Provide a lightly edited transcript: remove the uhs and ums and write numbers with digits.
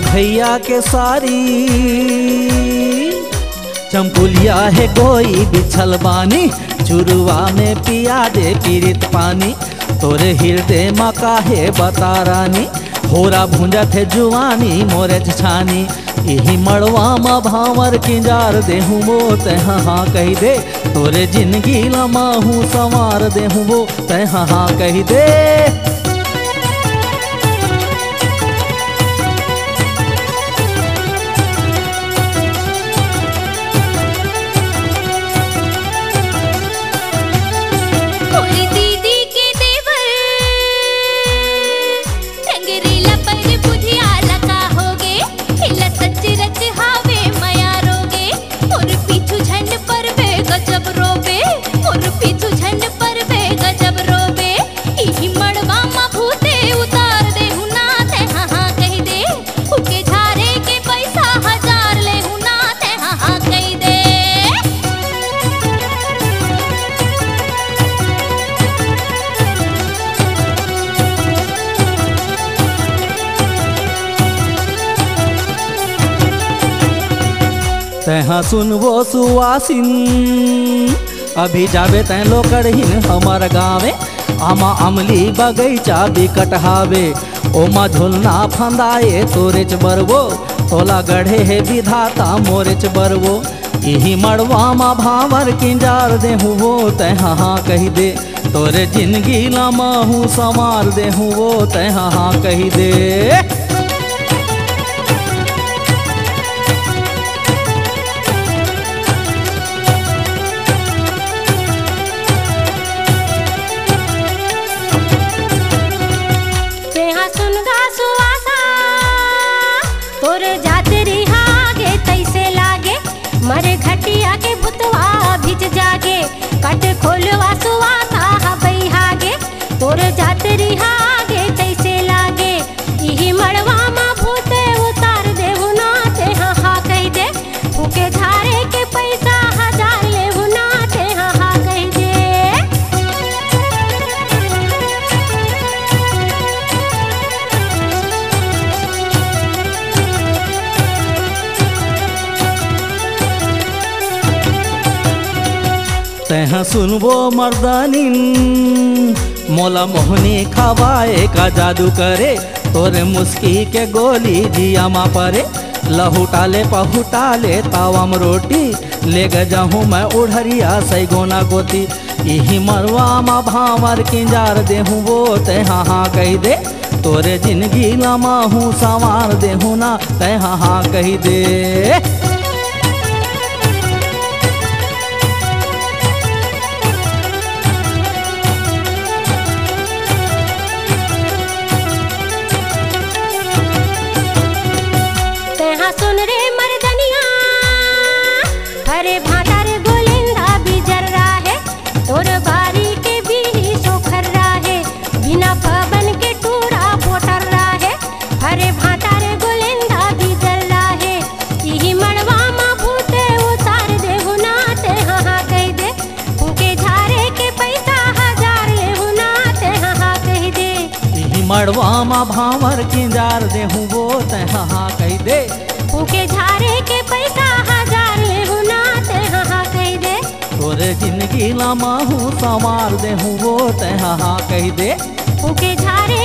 भैया के सारी चंपुलिया है कोई बिछल बानी, चुरुआ में पिया दे पीरित पानी। तोरे हृदय माँ काहे बता रानी, होरा भूंजत है जुआनी मोरे छानी। यही मड़वा माँ भावर किंजार देहूँ वो तह हाँ कही दे, तोरे जिंदगी लमाहू संवार देहूँ वो तह हाँ कही दे। तहाँ सुनबो सुवासिन अभी जाबे तैं लोकड़हीन हमार गाँवे। आमा अमली बगैचा बिकट हावे, ओमा झोलना फंदाए तोरेच बरवो, तोला गढ़े है विधाता मोरेच बरवो। यही मड़वा मा भावर किंजार देहूँ वो तहाँ हाँ कही दे, तोरे जिंदगी लमाहू संवार देहूँ वो तहाँ हाँ कही दे। तोरे जाते रिहागे तैसे लागे, मरे घटिया के भुतवा भिज जागे। कट खोलवा सुवासा हबई हागे, तोरे जाते रिहागे तैसे लागे। यही मड़वा माँ भूते उतार देहु ना ते हाँ हाँ कही दे, फूके झारे के पैसा हजार लेहु ना ते हाँ हाँ कही दे। तहाँ सुनबो मर्दानिन मोला मोहनी खवाए का जादू करे, तोरे मुस्की के गोली जिया मा परे। लहू टाले पहू टाले तावम रोटी, ले जाहूँ मैं उड़हरिया सैगोना गोती। यही मरवा मा भावर किंजार देहूँ वो तहाँ हाँ कही दे, तोरे जिंदगी लमाहू संवार देहूँ ना तहाँ हाँ कही दे। सुन रे मर्दनिया हरे भाटा रे गोलिंदा बिजर रहा है, तोर बारी के भी सोखर रहा है। बिना पवन के टूरा पोटर रहा है, हरे भाटा रे गोलिंदा बिजर रहा है। यही मड़वा माँ भूते उतार देहु ना ते हाँ हाँ कही दे, फूके झारे के पैसा हजार लेहु ना ते हाँ हाँ कही दे। यही मड़वा माँ भावर किंजार देहूँ वो तहाँ हाँ कही दे, फूके झारे के पैसा हजार लेहु ना ते हाँ हाँ कही दे। तोरे जिंदगी लमाहू संवार देहूँ वो तहाँ हाँ कही दे, फूके झारे